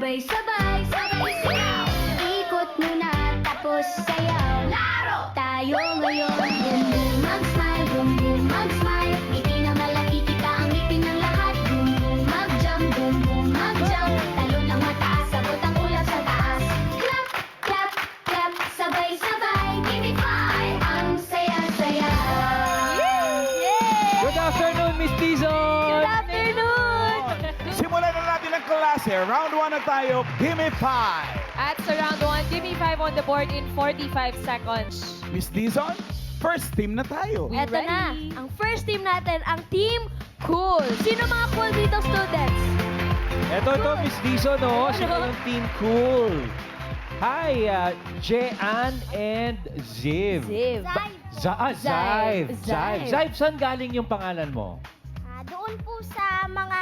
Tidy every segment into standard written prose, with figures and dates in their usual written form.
Sabay-sabay, sabay sigaw. Ikot muna, tapos sayaw. Laro! Tayo ngayon. Boom boom mag-smile, boom boom mag-smile. Ngiti na malaki kita ang ngiti ng lahat. Boom boom mag-jump, boom boom mag-jump. Talon ng mataas, sabot ang ulap sa taas. Clap, clap, clap, sabay-sabay. Give me five, ang saya-saya. Good afternoon, Miss Dizon! Good afternoon! Simulan na natin ang klase. Round 1 na tayo. Give me 5. At sa round 1, give me 5 on the board in 45 seconds. Miss Dizon, first team na tayo. We Eto na, ready? ang first team natin, ang Team Cool. Sino mga cool dito, students? Ito, Miss Dizon, oh. Sino yung Team Cool? Hi, Jean and Ziv. Ziv. Zive. Zive. Zive, saan galing yung pangalan mo? Doon po sa mga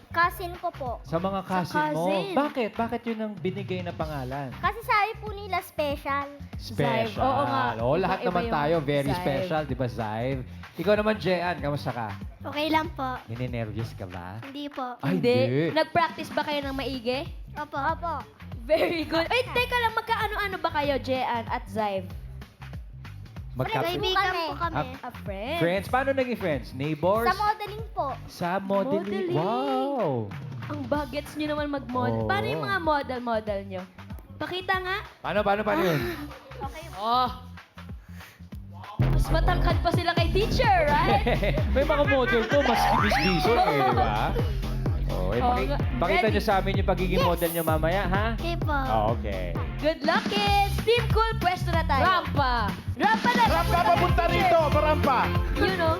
cousin ko po. Sa mga cousin mo? cousin. Bakit? Bakit yun ang binigay na pangalan? Kasi sabi po nila special. Special. Oo nga. Oo, lahat Iba-iba naman yung tayo, very Zive. special, di ba, Zive? Ikaw naman, Jean, kamusta ka? Okay lang po. Nininervyos ka ba? Hindi po. Ay, Hindi. Nag-practice ba kayo ng maigi? Opo. Opo. Very good. Ay, teka lang, magkaano-ano ba kayo, Jean at Zive? Kaibigan po kami. A friend? Friends? Paano naging friends? Neighbors? Sa modeling po. Sa modeling. Modeling. Wow! Ang bagets nyo naman mag-model. Oo. Paano yung mga model-model nyo? Pakita nga. Paano yun? Oh. Mas matangkad pa sila kay teacher, right? May mga model to, mas Miss Dizon eh, di ba? Oh, Oo nga. pakita Ready? niyo sa amin yung pagiging model niyo mamaya, ha? Okay po. Oh, okay. Good luck, kids! Team Cool, pwesto na tayo. Rampa! Rampa na! Rampa, papunta rito. Parampa. You know?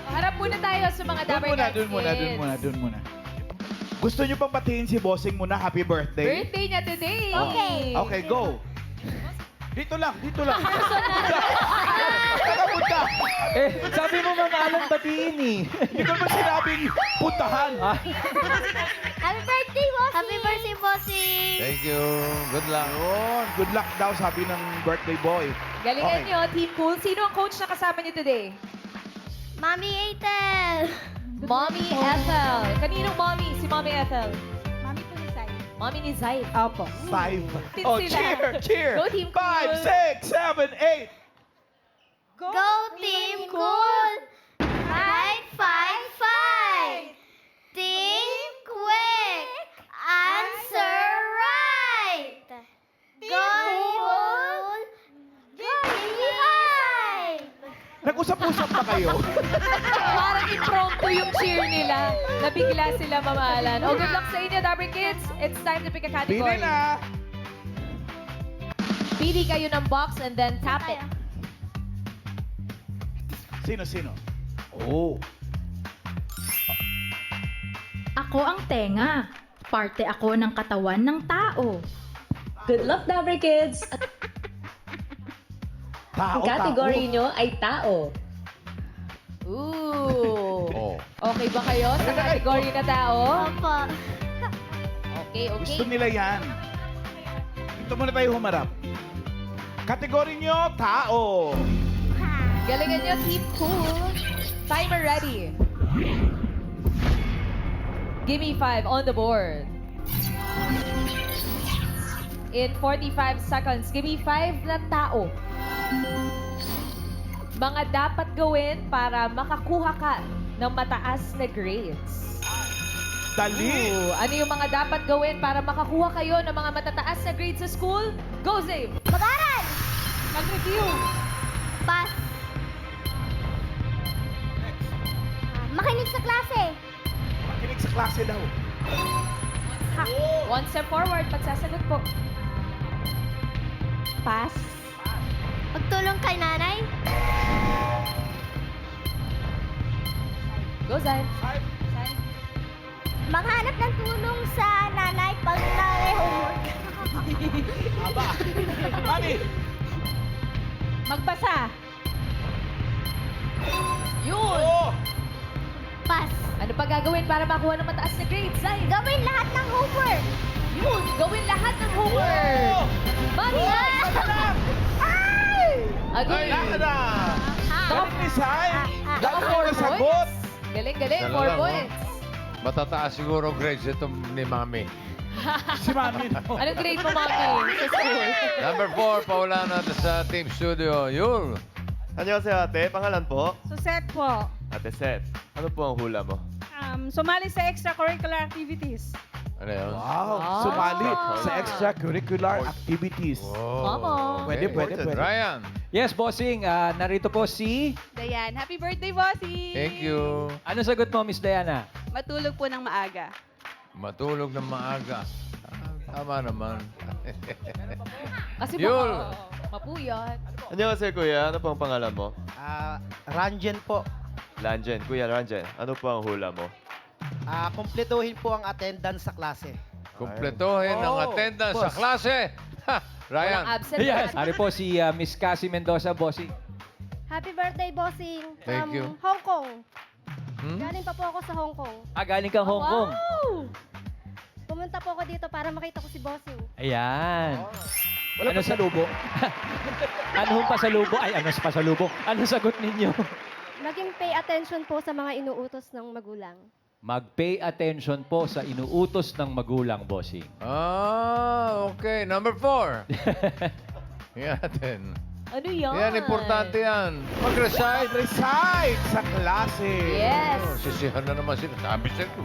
Harap muna tayo sa mga Dabber Cats kids. Doon muna. Gusto niyo pang batiin si Bossing muna? Happy birthday. Birthday niya today. Okay, go. Dito lang. Nakapunta. Sabi mo mga alam batiin eh. Hindi ko ba sinabing puntahan? Happy birthday, Bossy! Happy birthday, Bossy! Thank you. Good luck. Yun. Good luck daw, sabi ng birthday boy. Galingan Okay. niyo, Team Cool. Sino ang coach na kasama niyo today? Mami Atel! Mommy Ethel. Kaninong mommy? Si Mommy Ethel. Mami po ni Sai. Mommy ni Zay. Opo. 5. Tin Oh, sila. cheer. Go, Team Cool. 5, 6, 7, 8. Go, Team Cool! Fight, fight, fight! Think quick! Answer right! Go, Cool! Give me five! Nag-usap-usap na kayo. Parang impromptu yung cheer nila. Nabigla sila mamahalan. Oh, good luck sa inyo, Dabber Kids. It's time to pick a Pili category. na. Pili kayo ng box and then tap it. Sino? Oh. Ako ang tenga. Parte ako ng katawan ng tao. Good luck, Dabber Kids! At Tao, ang category nyo ay tao. Ooh. Oh. Okay ba kayo sa category na tao? Opo. Okay. Gusto nila yan. Dito muna tayo humarap. Kategory nyo, tao. Galingan nyo, Team Cool. Timer ready. Give me 5 on the board. In 45 seconds, give me 5 na tao. Mga dapat gawin para makakuha ka ng mataas na grades. Dali. Ooh, ano yung mga dapat gawin para makakuha kayo ng mga matataas na grades sa school? Go, Zave! Mag-aral! Mag-review! Pass. Makinig sa klase. Makinig sa klase daw. One step forward, pagsasagot po. Pass. Pagtulong kay nanay. Go, Zay. Maghanap ng tulong sa nanay pag na-homework. Aba. Mami. Magbasa. Yun. Oo. Pass. Ano pa gagawin para makuha ng mataas na grades, Zay? Gawin lahat ng homework. Yun. Gawin lahat ng homework. Oo. Mami. Agree. Wala na. Galing ni Sai. Naka Galing 4 na sagot. points. Galing. Dala 4 lang, oh. points. Matataas siguro grades ito ni Mami. Si Mami. no? Anong grade mo, Mami, sa school? Number 4, paula natin sa Team Studio. Yul. Annyeonghaseyo ate, pangalan po? Suset po. Ate Seth, ano po ang hula mo? Sumali sa extracurricular activities. Ano yun? Wow. Sumali sa extracurricular activities. Oh, Pwede, pwede. Ryan. Yes, bossing. Narito po si... Dayan, happy birthday, bossy! Thank you. Ano sagot mo, Miss Diana? Matulog po ng maaga. Matulog ng maaga. Tama naman. Kasi Yul. mapuyat. Annyeonghaseyo kuya, ano po ang pangalan mo? Ranjen po. Lanjen, kuya Lanjen, ano po ang hula mo? Kumpletuhin po ang attendance sa klase. Kumpletuhin ang attendance sa klase. Ha! Ryan. Walang absent. Yes. Ari po si Miss Cassie Mendoza, bossing. Happy birthday, bossing. Thank you. Hong Kong. Hmm? Galing pa po ako sa Hong Kong. Galing kang Hong Kong. Pumunta po ako dito para makita ko si bossing. Ayan. Wala Ano pa sa lubo. Anong pasalubong? Ay, ano sa pasalubong? Ano sagot ninyo? Maging pay attention po sa mga inuutos ng magulang. Mag-pay attention po sa inuutos ng magulang, bossing. Okay. Number 4. Yan natin. Ano yan? Yan, importante yan. Mag-recite. Recite sa klase. Yes. Sisihan na naman sila. Sabi sa'yo.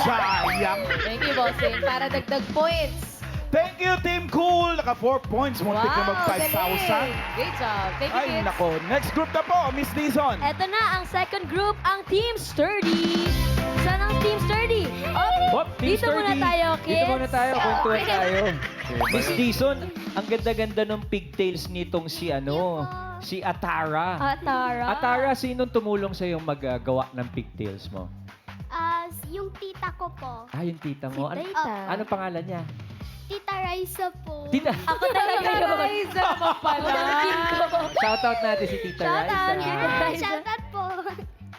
Sayang. Thank you, bossing. Para dagdag points. Thank you, Team Cool. Naka 4 points. Muntik na mag 5,000. galing. Great job. Thank you, Ay, kids. nako. Next group na po, Miss Dizon. Eto na ang second group, ang Team Sturdy. Saan ang Team Sturdy? Hop, Team Dito muna Sturdy. tayo, kids. Dito muna tayo, kwentuhan Okay. tayo. Miss Dizon, ang ganda-ganda ng pigtails nitong si si Atara. Atara. Atara, sinong tumulong sa yung maggawa ng pigtails mo? Yung tita ko po. Yung tita mo. Ano, Tita. ano pangalan niya? Tita Raisa po. Tita. Ako talaga yun. Raisa mo pala. Shoutout natin si Tita Shoutout, Raisa. Tita Raisa. Shoutout po.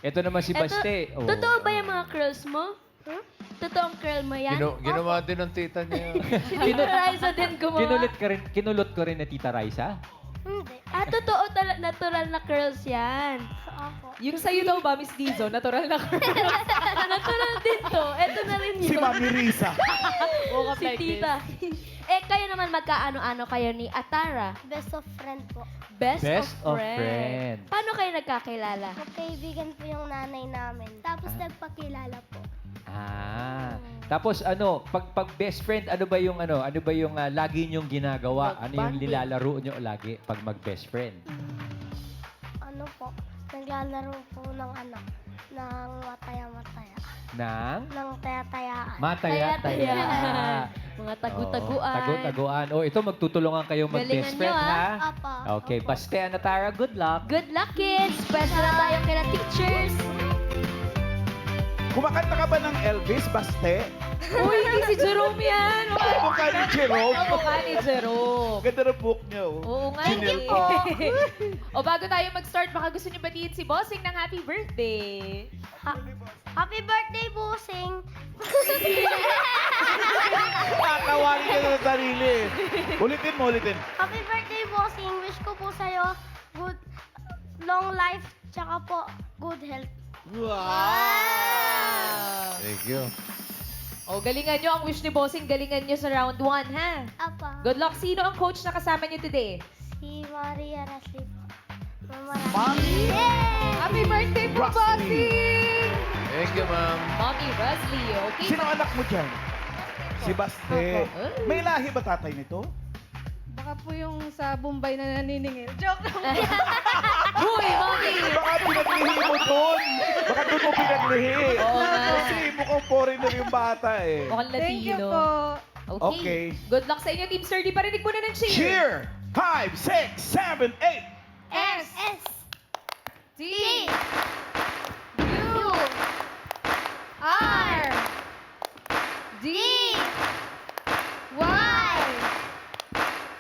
Ito naman si Baste. Oh. Totoo ba yung mga curls mo? Totoong curl mo yan? Ginawa din ng tita niya. Si Tita Raisa din gumawa. Kinulot ko rin na Tita Raisa? Hindi. Totoo natural na curls yan. Ako. Yung sa'yo daw ba, Miss Dizo? Natural na Natural din to. Ito na rin yun. Si Mami Risa. Si Tita. Kayo naman magkaano-ano kayo ni Atara? Best of friend po. Best, Best of of friend. friend. Paano kayo nagkakilala? Magkaibigan po yung nanay namin. Tapos nagpakilala po. Tapos pag best friend, ano ba yung lagi niyong ginagawa? Ano yung Mag-bonding. nilalaro niyo lagi pag mag-best friend? Ano po? Naglalaro po ng ng mataya-mataya. Ng taya-tayaan. Mataya-taya. Mga tagu-taguan. Tagu-taguan. Ito magtutulungan kayo mag-best Galingan friend, nyo, ha? Apa. Okay, Baste, Atara, good luck. Good luck, kids! Pwede na tayo kina teachers. Kumakanta ka ba ng Elvis, Baste? Uy, hindi si Jerome yan. Mukha ni Jerome. Mukha ni Jerome. Ganda ng book niya. Oo nga. Thank you po. O bago tayo mag-start, baka gusto niyo batiin si Bossing ng happy birthday. Happy birthday, bossing! Kakawali ka na ng sarili. Ulitin mo, ulitin. Happy birthday, bossing! Wish ko po sa'yo good, long life, tsaka po good health. Thank you. O, galingan nyo ang wish ni Bossing. Galingan nyo sa round 1, ha? Apa. Good luck. Sino ang coach na kasama nyo today? Si Maria Rasli po. Mama Mami. Happy birthday po, Rosley. Bossing! Thank you, ma'am. Mommy Rosley, okay? Sino anak mo dyan? Si Baste. May lahi ba tatay nito? Baka po yung sa Bombay na naniningil. Joke lang. Uy, Mommy! Baka pinaglihi mo doon. Baka doon mo pinaglihi. Oo nga. Kasi mukhang foreigner yung bata eh. Mukhang Latino. Thank you po. Okay. Good luck sa inyo, Team Sturdy. Parinig muna ng cheer. Cheer! 5, 6, 7, 8. S. S. T. U. R. D. Y.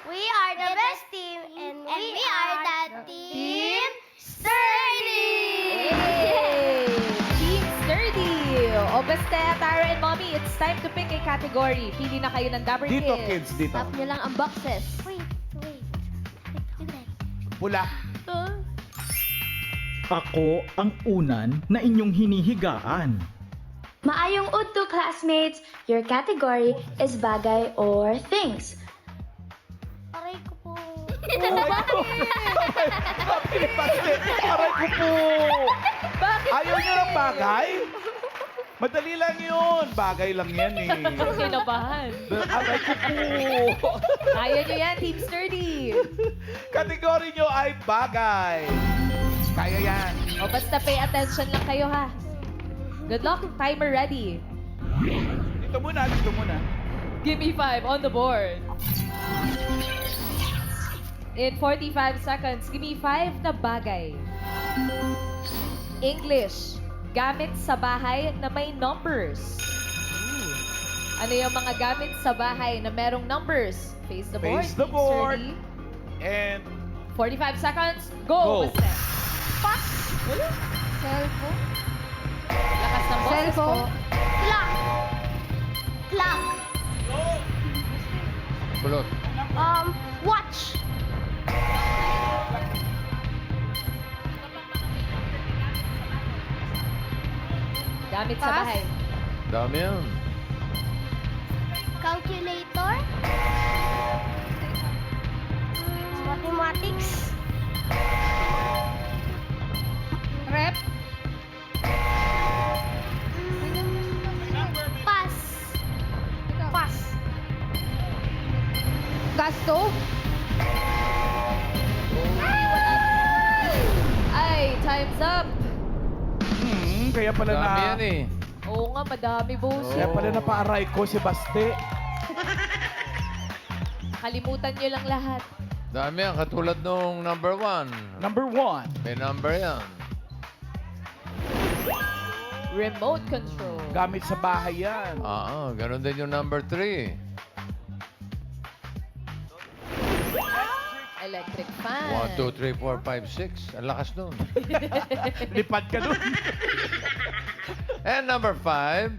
We are the best team and we are the team Sturdy! Yay! Team Sturdy! O basta, Tara and Mommy, it's time to pick a category. Pili na kayo ng Dabber Dito, Kids. kids, dito. Tap nyo lang ang boxes. Wait. Pula. Ako ang unan na inyong hinihigaan. Maayong udto, classmates. Your category is bagay or things. Aray ko po. Aray ko po. Bakit? Ayaw niyo ng bagay? Madali lang yun. Bagay lang yan eh. Kinabahan. Aray ko po. Kaya nyo yan, Team Sturdy. Kategory nyo ay bagay. Kaya yan. O basta pay attention lang kayo ha. Good luck, timer ready. Dito muna, dito muna. Give me 5 on the board. In 45 seconds, give me 5 na bagay. English, gamit sa bahay na may numbers. Ano yung mga gamit sa bahay na merong numbers? Face the board. Face the Team board. Sturdy. And 45 seconds, Go. go! Basta. Pak! Cellphone. Lakas ng boses po. Cellphone. Clock. Clock. Kulot. Watch. Gamit sa Pass. bahay. Dami yan. Calculator. Mathematics. Rep. Pass. Pass. Gasto. Ay, time's up. kaya pala Dami na... yan eh. Oo nga, madami boss. Kaya pala napaaray ko si Baste. Kalimutan nyo lang lahat. Dami yan. Katulad nung number 1. Number 1. May number yan. Remote control. Gamit sa bahay yan. Ganun din yung number 3. Electric fan. 1, 2, 3, 4, 5, 6. Ang lakas nun. Lipad ka dun. And number 5.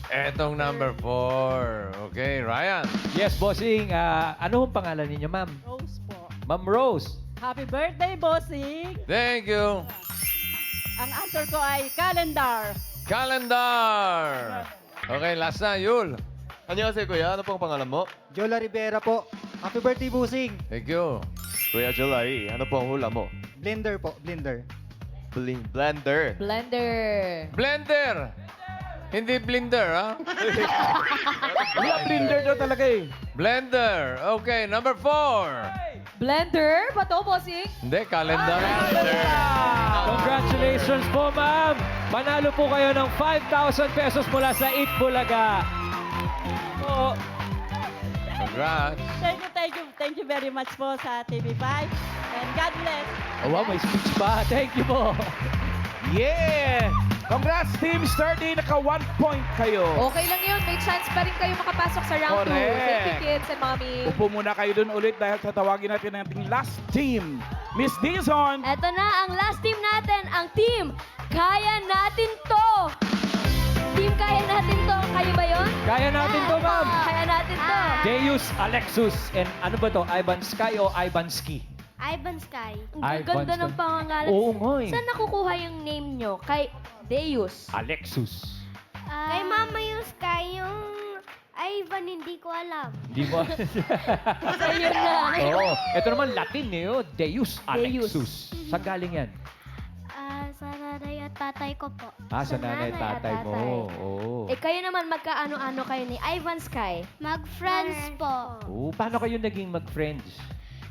Etong number 4. Okay, Ryan. Yes, bossing. Ano ang pangalan ninyo, ma'am? Rose po. Ma'am Rose. Happy birthday, bossing! Thank you. Ang answer ko ay calendar. Calendar. Okay, last na, Yul. Annyeonghaseyo, kuya. Ano pong pangalan mo? Jola Rivera po. Happy birthday, Busing. Thank you. Kuya July, ano pong hula mo? Blender po, blender. Blender. Blender. Blender. Hindi blender, ha? Wala, blender daw talaga eh. Blender. Okay, number 4. Blender? Ba to, bossing? Hindi, calendar. Congratulations po, ma'am. Manalo po kayo ng 5,000 pesos mula sa Eat Bulaga. Oo. Congrats. Thank you very much po sa TV5. And God bless. Oh, wow, may speech pa. Thank you po. Yeah! Congrats, Team Sturdy. Naka 1 point kayo. Okay lang yun. May chance pa rin kayo makapasok sa round 2. Correct. Thank you, kids and mommy. Upo muna kayo dun ulit dahil tatawagin natin ang ating last team. Miss Dizon. Eto na ang last team natin, ang team Kaya Natin To! Team Kaya Natin To, kayo ba yun? Kaya natin to, ma'am. Kaya Natin To! Deus Alexus. And ano ba to? Ivan Sky o Ivansky? Ivan Sky. Ang ganda ng pangalan. Oo nga eh. Saan nakukuha yung name nyo? Kay Deus. Alexus. Kay Mama yung Sky, yung Ivan, hindi ko alam. Di ba? Ayun na. Oo. Ito naman Latin eh. Oh. Deus Alexus. Saan galing yan? Sa nanay at tatay ko po. Sa nanay at tatay mo. Oo. Eh kayo naman magkaano-ano kayo ni Ivan Sky? Mag-friends po. Oo. Paano kayo naging mag-friends?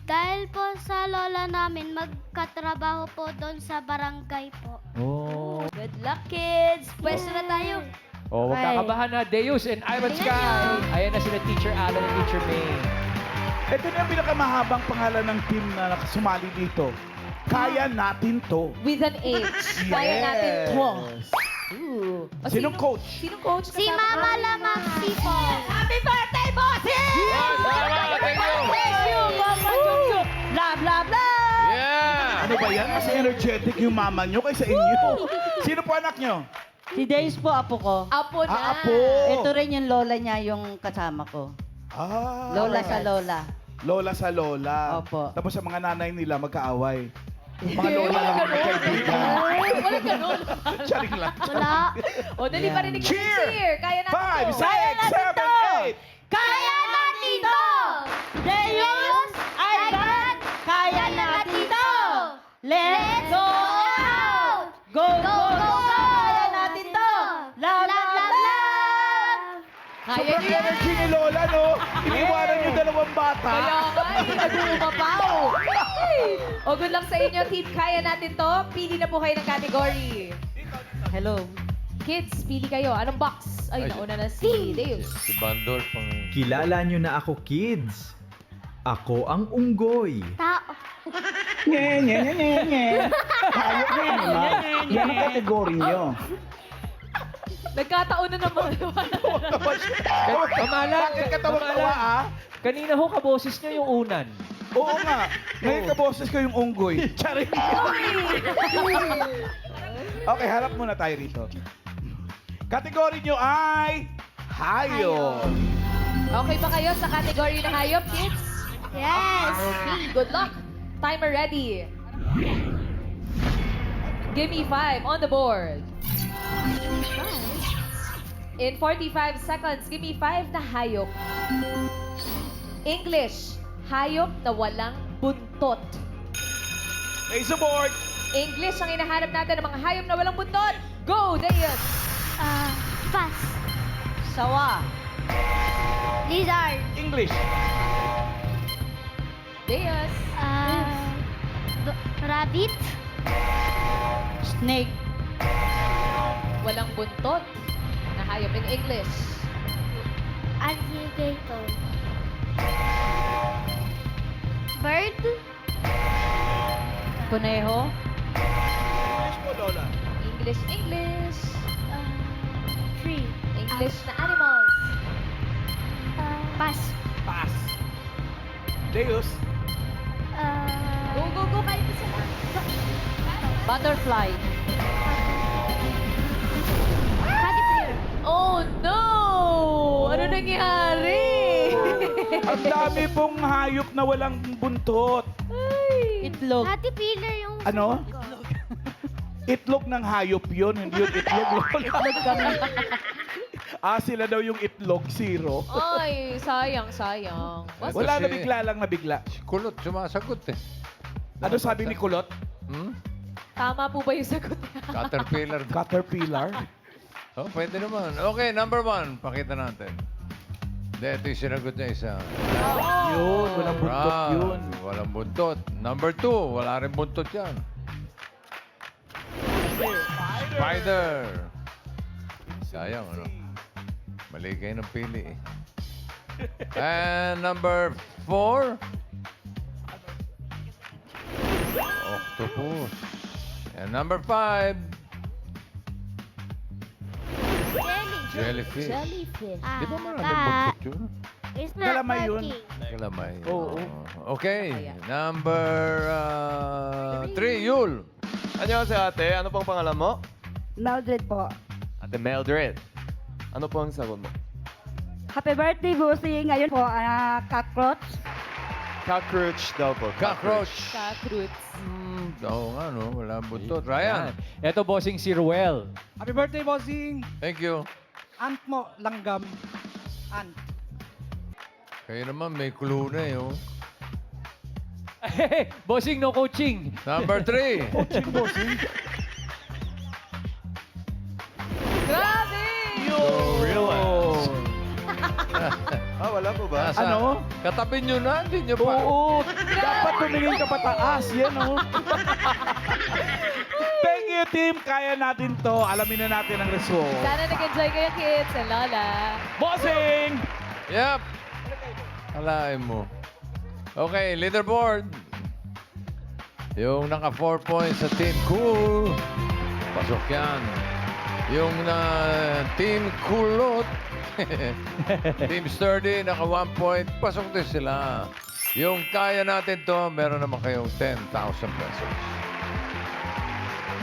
Dahil po sa lola namin, magkatrabaho po doon sa barangay po. Oo. Good luck, kids! Pwesto na tayo. Oh, huwag kakabahan na. Deus and Ivan Sky. Ayan na sila Teacher Alan and Teacher May. Ito na yung pinakamahabang pangalan ng team na nakasumali dito. Kaya Natin To. With an H. Kaya natin to. Ooh. O, Sinong coach? Sinong coach? Si kasama Mama ko? Lamaxi po. Happy birthday, bossing! Salamat, thank you. Thank you, Mama Chuchu! Blah, blah, blah! Yeah. Ano ba yan? Mas energetic yung mama nyo kaysa inyo. Sino po anak nyo? Si Days po, apo ko. Apo na. Apo. Ito rin yung lola niya, yung kasama ko. Ah. Lola sa lola. Lola sa lola. Opo. Tapos sa mga nanay nila magkaaway. Mga lola lang ang kaibigan. Walang ganun. Charing lang. Wala. O, dali marinig yung Cheer! cheer. Kaya natin 5, to. 6, 7, 8. Kaya natin to! Deus, Argan, kaya natin to! Let's go out! Go, go, go! Kaya natin to! Love, love, love! Kaya Sobrang niyo yan. energy ni Lola, no? Iniwanan yung dalawang bata. Kaya nga, nag-uumapaw. O, good luck sa inyo, team. Kaya natin to. Pili na po kayo ng category. Hello. Kids, pili kayo. Anong box? Ay, nauna na si Deus. Si Bandor pang... Kilala nyo na ako, kids. Ako ang unggoy. Tao. Hayop na yan, ma. Yan ang kategory nyo. Nagkataon na naman. Pamalan, Bakit ka tawa-tawa, ah? Kanina ho, kaboses nyo yung unan. Oo nga. Ngayon kaboses ko yung unggoy. Charing. Okay, harap muna tayo rito. Kategory nyo ay hayop. Okay ba kayo sa category ng hayop, kids? Yes. Okay, good luck. Timer ready. Give me 5 on the board. In 45 seconds, give me 5 na hayop. English, hayop na walang buntot. Face the board. English ang hinahanap natin ng mga hayop na walang buntot. Go, Deus! Pass. Sawa. Lizard. English. Deus! Rabbit. Snake. Walang buntot na hayop in English. Alligator. Bird. Kuneho. English mo, Lola. English, English. Tree. English na animals. Pass. Pass. Deus. Go, go, go! Kahit isa lang. Butterfly. Caterpillar. Oh, no! Ano nangyari? Ang dami pong hayop na walang buntot. Itlog. Caterpillar yung Ano? sagot ko. Itlog ng hayop yun, hindi yung itlog, Lola. Itlog kami. Sila daw yung itlog, 0. Ay, sayang, sayang. Wala, nabigla lang, nabigla. Si Kulot, sumasagot eh. Ano sabi ni Kulot? Hmm? Tama po ba yung sagot? Caterpillar. Caterpillar. Oh, pwede naman. Okay, number 1. Pakita natin. Hindi, ito yung sinagot niya isa. Yun, walang buntot Ah, yun. Walang buntot. Number 2, wala rin buntot yan. Spider. Sayang, ano? Mali kayo ng pili eh. And number 4. Octopus. And number 5. Jellyfish. Jellyfish. Di ba maraming buntot yun? It's not Kalamay yun. working. Kalamay. Oo. Okay. Number 3, Yul. Annyeonghaseyo ate, ano pong pangalan mo? Mildred po. Ate Mildred. Ano po ang sagot mo? Happy birthday, Busi. Ngayon po, cockroach. Cockroach daw po. Cockroach. Kakroots. Oo nga, no? Wala buntot. Ryan. Ito, bossing si Ruel. Happy birthday, bossing! Thank you. Ant mo, langgam. Ant. Kayo naman, may clue na eh, oh. Bossing, no coaching. Number 3. Grabe! Realize. Wala po ba? Ano? Katabi nyo na, hindi nyo pa. Oo. Dapat tumingin ka pataas. Yan, oh. Thank you, team. Kaya natin to. Alamin na natin ang result. Sana nag-enjoy kayo, kids and Lola. Bossing! Yep. Alain mo. Okay, leaderboard. Yung naka 4 points sa Team Cool. Pasok yan. Yung Team Kulot. Team Sturdy, naka 1 point. Pasok din sila. Yung kaya natin to, meron naman kayong 10,000 pesos.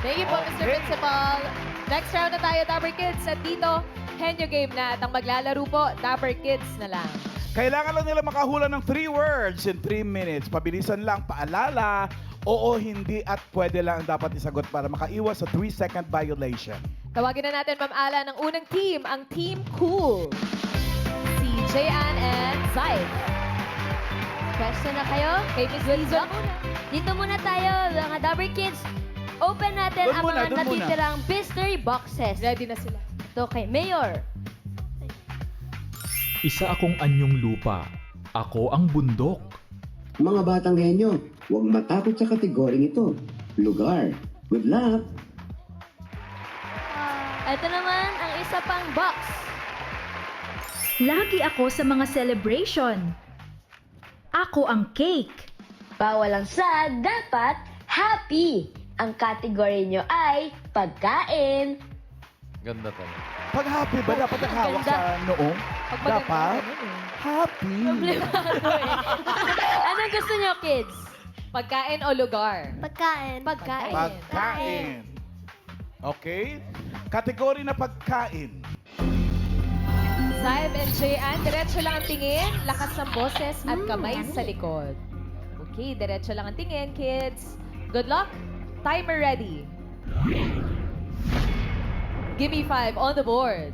Thank you po, Mr. Principal. Next round na tayo, Dapper Kids. At dito, Henyo Game na. At ang maglalaro po, Dapper Kids na lang. Kailangan lang nila makahula ng 3 words in 3 minutes. Pabilisan lang, paalala. Oo, hindi at pwede lang ang dapat isagot para makaiwas sa 3-second violation. Tawagin na natin, Ma'am Ala, ng unang team, ang Team Cool. Si Jayan and Zai. Pwesto na kayo? Kay Miss Good Lizon luck. muna. Dito muna tayo, mga Dabber Kids. Open natin Doon ang muna, mga doon muna. natitirang mystery boxes. Ready na sila. Ito kay Mayor. Isa akong anyong lupa. Ako ang bundok. Mga batang henyo, huwag matakot sa kategoring ito. Lugar. Good luck! Ito naman ang isa pang box. Lagi ako sa mga celebration. Ako ang cake. Bawal ang sad, dapat happy. Ang category nyo ay pagkain. Ganda talaga. Pag happy ba dapat ang hawak Ganda. sa noong? Pag maganda, Dapat ganun eh. happy. Problemado eh. Anong gusto nyo, kids? Pagkain o lugar? Pagkain. Pagkain. Pagkain. Okay? Kategory na pagkain. Zaib and Jayan, diretso lang ang tingin, lakas ng boses at kamay sa likod. Okay, diretso lang ang tingin, kids. Good luck. Timer ready. Give me 5 on the board.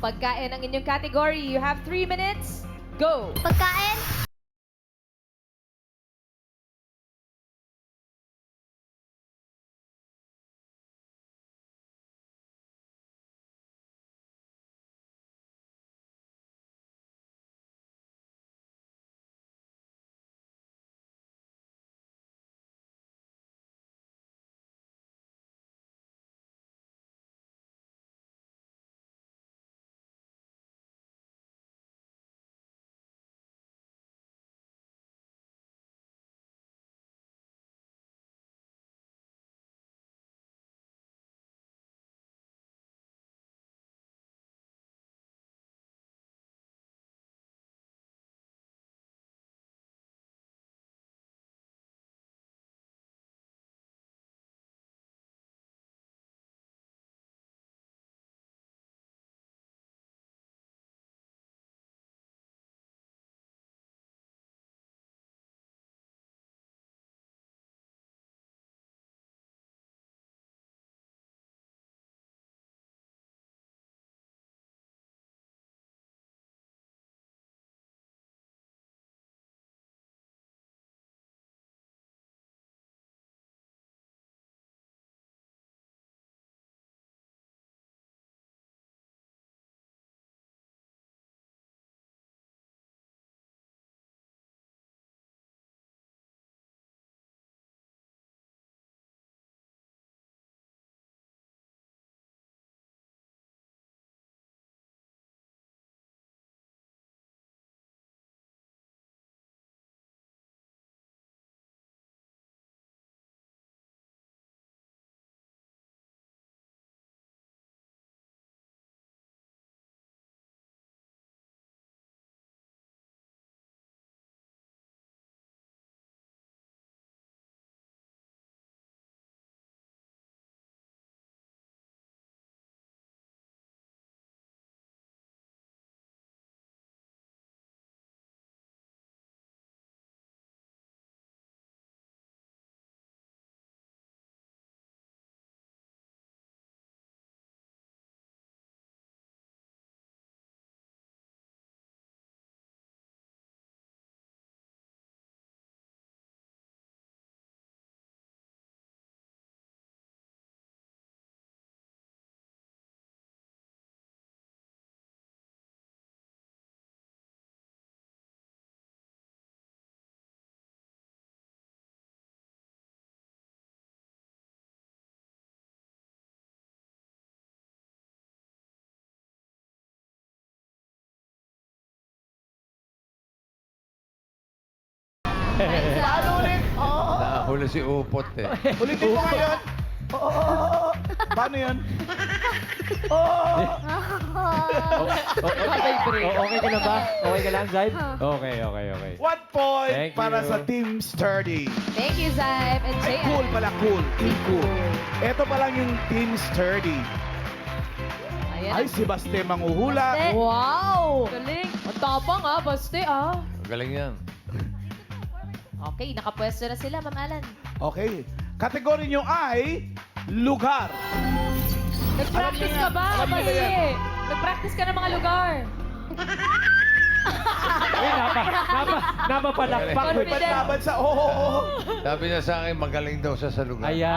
Pagkain ang inyong category. You have 3 minutes. Go! Pagkain. Paano ulit? Nahuli si Upot eh. Ulitin mo ngayon. Paano yun? Okay ka na ba? Okay ka lang, Zaib? Okay. 1 point Thank para you. sa Team Sturdy. Thank you, Zaib and Ay, Jayan. cool pala, cool. Team cool. Ito pa lang yung Team Sturdy. Ayan. Ay, si Baste manghuhula. Wow! Galing. Ang tapang ah, baste ah. Galing yan. Okay, nakapwesto na sila, Ma'am Alan. Okay. Kategory nyo ay lugar. Nag-practice ka ba? Alam nila yan. Basi. Nag-practice ka ng mga lugar. Uy, napapalakpak. Confident. Laban sa... Oo. Sabi niya sa akin, magaling daw siya sa lugar. Ayan.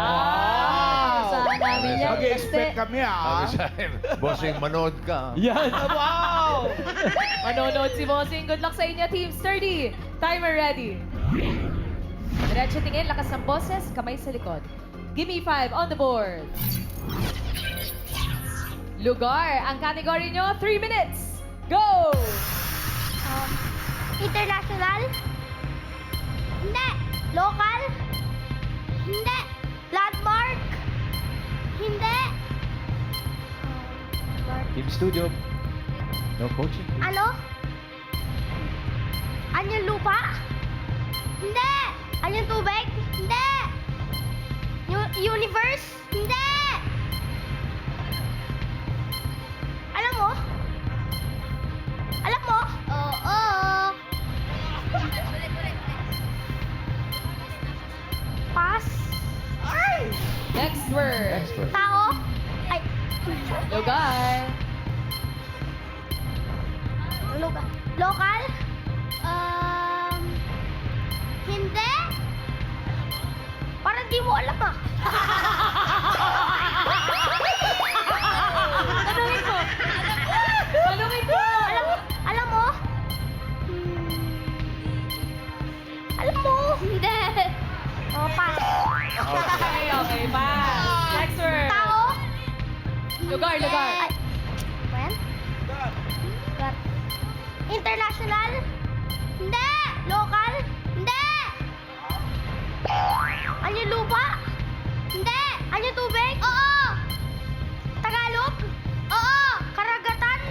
Saan namin yan? Mag-expect kami Sabi sa akin, bossing, manood ka. Yan. Wow! Manonood si Bossing. Good luck sa inyo, Team Sturdy. Timer ready. Diretso tingin, lakas ng boses, kamay sa likod. Give me 5 on the board. Lugar. Ang category nyo, 3 minutes. Go! International? Hindi. Local? Hindi. Landmark? Hindi. Team Studio. No coaching. Ano? Anyong lupa? Hindi. Anyong tubig? Hindi. Universe? Hindi. Alam mo? Alam mo? Oo. Pass. Ay! Next word. Next word. Tao? Ay. Lugar. Local? Hindi. Parang di mo alam ah. Tanungin mo. Tanungin mo. Alam mo? Alam mo? Hindi. Oh, pass. Okay, pass. Next word. Tao? Lugar. Ay. Ano yan? Lugar. International? Hindi. Local? Hindi. Anyo lupa? Hindi. Anyo tubig? Oo. Tagalog? Oo. Karagatan?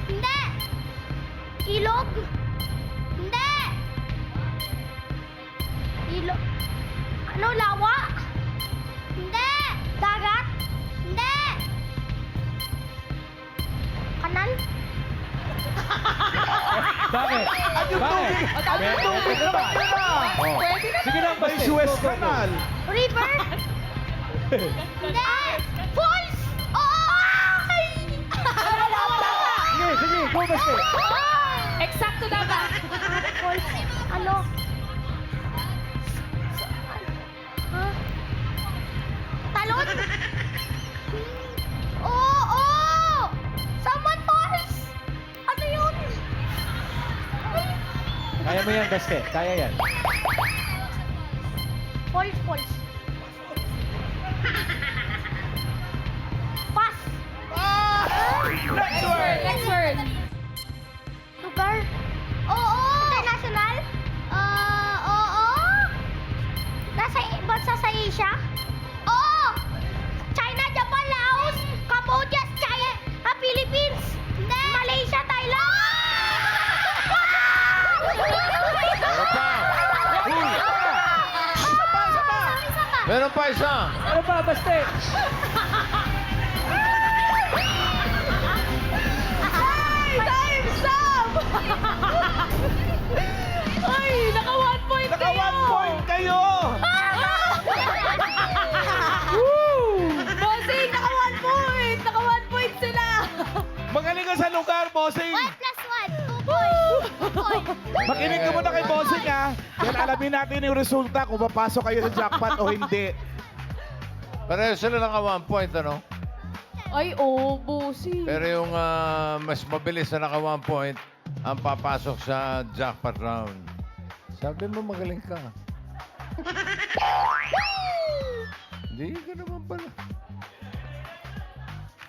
Hindi. Ilog? Hindi. Ilog? Ano, lawa? Hindi. Dagat? Hindi. Kanal? Bakit? Bakit? Ano tubig naman yun ah? Oh. Sige lang, May basta. Suez Go, go, go. Canal. River? Hindi. Falls? Oo. Ay! Sige, go, basta. Eksakto dapat. Falls. Ano? Ha? Talon? Oo! Salmon Falls! Ano yun? Kaya mo yan, basta. Kaya yan. Falls. Pass! Next word. Next word. Lugar? Oo! International? Oo! Nasa bansa sa Asia? Oo! China, Japan, Laos, Cambodia, China, Philippines, Malaysia, Thailand! Meron pa isa. Ano pa, basta? Ay, time's up! Ay, naka 1 point Naka kayo! 1 point kayo! Bossing, naka 1 point! Naka 1 point sila! Magaling ka sa lugar, bossing! 1 plus 1, 2 points. 2 points. Makinig ka muna kay bossing ha. Yan alamin natin yung resulta kung papasok kayo sa jackpot o hindi. Pareho sila naka 1 point, ano? Ay, bossing. Pero yung mas mabilis na naka 1 point, ang papasok sa jackpot round. Sabi mo magaling ka. Hindi ka naman pala.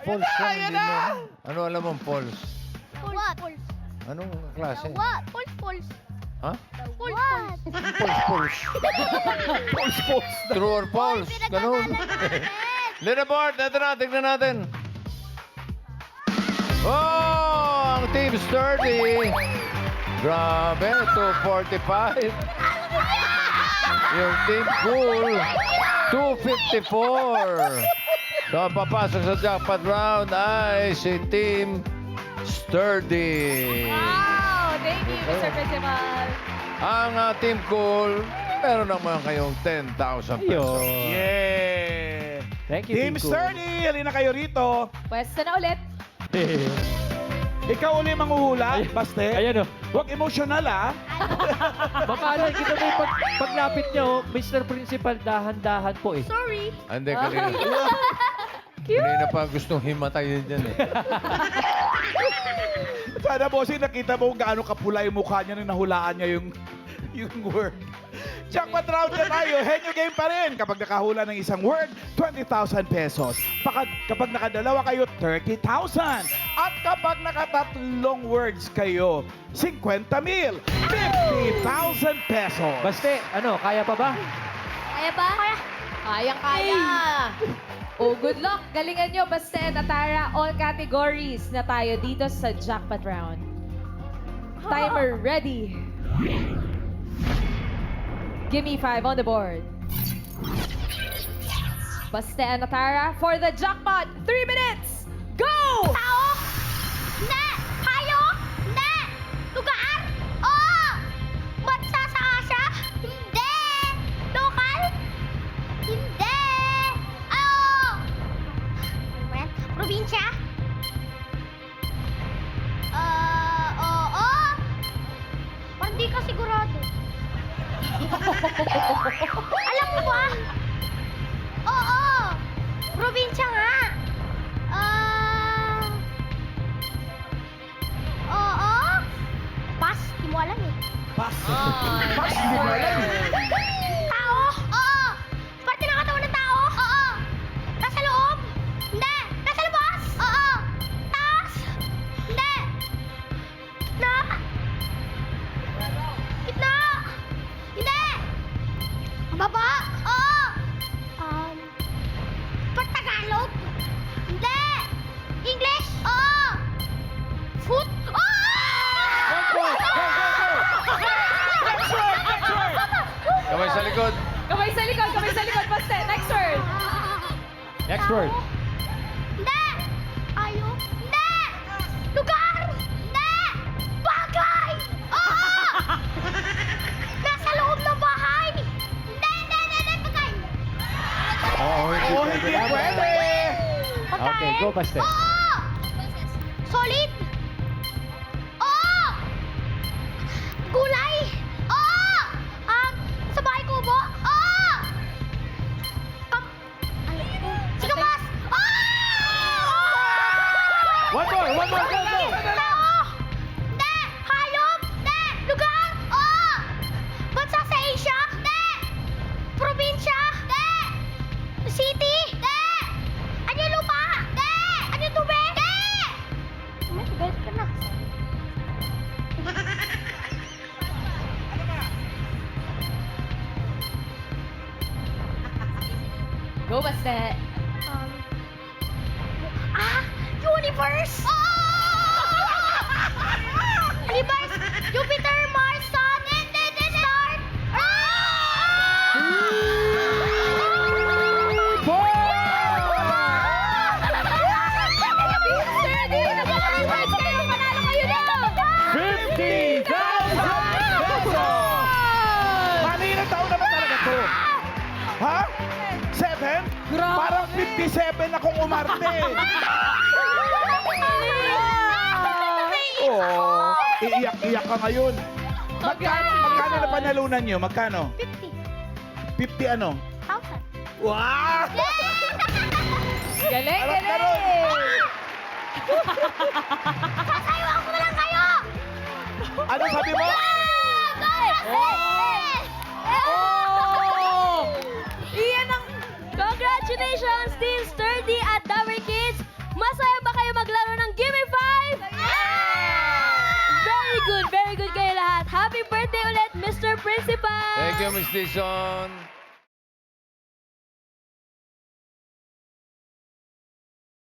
False ka, hindi mo. Ano alam mong false? What? Anong klase? What? False. Ha? What? False. True or false? Ganun. Leaderboard, ito na, tignan natin. Oh, ang Team Sturdy. Grabe, 245. Yung Team Cool, 254. So, ang papasok sa jackpot round ay si Team Sturdy. Wow! Thank you, Mr. Principal. Ang Team Cool, meron naman kayong 10,000 pesos. Yeah! Thank you, Team Team Cool. Sturdy, halina kayo rito. Pwesto na ulit. Ikaw uli manghuhula, Baste. Ayan o. Huwag emotional, ah. Mapalay kita may paglapit niyo, Mr. Principal, dahan-dahan po eh. Sorry. Hindi, kanina. Kanina pa gustong himatayin dyan eh. Sana, bossing, nakita mo kung gaano kapula yung mukha niya nung nahulaan niya yung word. Jackpot round na tayo. Henyo game pa rin. Kapag nakahula ng isang word, 20,000 pesos. Kapag nakadalawa kayo, 30,000. At kapag nakatatlong words kayo, 50,000. 50,000 pesos. Baste, ano, kaya pa ba? Kaya ba? Kayang-kaya. Oh, good luck. Galingan nyo, Baste and Atara. All categories na tayo dito sa jackpot round. Timer ready. Give me 5 on the board. Baste and Atara for the jackpot. 3 minutes. Go! Tao? Hindi! Hayop? Hindi! Lugar? Oo! Bansa sa Asia? Hindi! Lokal? Hindi! Oo! Probinsya? Oo! Parang di ka sigurado. Alam mo ba? Oo! Probinsya nga! Oo. Pas, di mo alam eh. Pas. Pas, hindi mo alam eh. Tao? Oo. Parte ng katawan ng tao? Oo. Nasa loob? Hindi. Nasa labas? Oo. Taas? Hindi. Gitna? Gitna? Hindi. Baba? Oo. Tagalog? Hindi. English? Oo. Food? Oo! Kamay sa likod. Kamay sa likod, kamay sa likod, Baste. Next word. Next word. Hindi. Ayok? Hindi. Lugar? Hindi. Bagay? Oo! Nasa loob ng bahay? Hindi. Bagay. Oo, Oh, hindi pwede. Okay, go, Baste. Oo! Solid? Oo! Gulay? Oo! Sa bahay kubo? Oo! Sikamas? Oo! One more, go, go. Tao? Hindi! Hayop? Hindi! Lugar? Oo! Bansa sa Asia? Hindi! Probinsya? Hindi! City? Hindi! Ano yung lupa? Hindi! Ano yung tubig? Hindi! May tubig ka na. Go, Baste. Universe! Universe! Jupiter, Mars, Sun, Star! Mali na taon naman talaga to. Ha? 7? Parang 57 akong umarte. Oh, iiyak-iyak ka ngayon. Magkano na panalunan nyo? Magkano? 50. 50 ano? 1,000. Wow! Galing, Alam ka galing. Sasayawan ko na lang kayo! Ano sabi mo? Iyan ang... Congratulations, Team Sturdy at Dapper Kids! Masaya ba kayo maglaro ng Gimme 5? Very good kayo lahat. Happy birthday ulit, Mr. Principal! Thank you, Miss Dixon.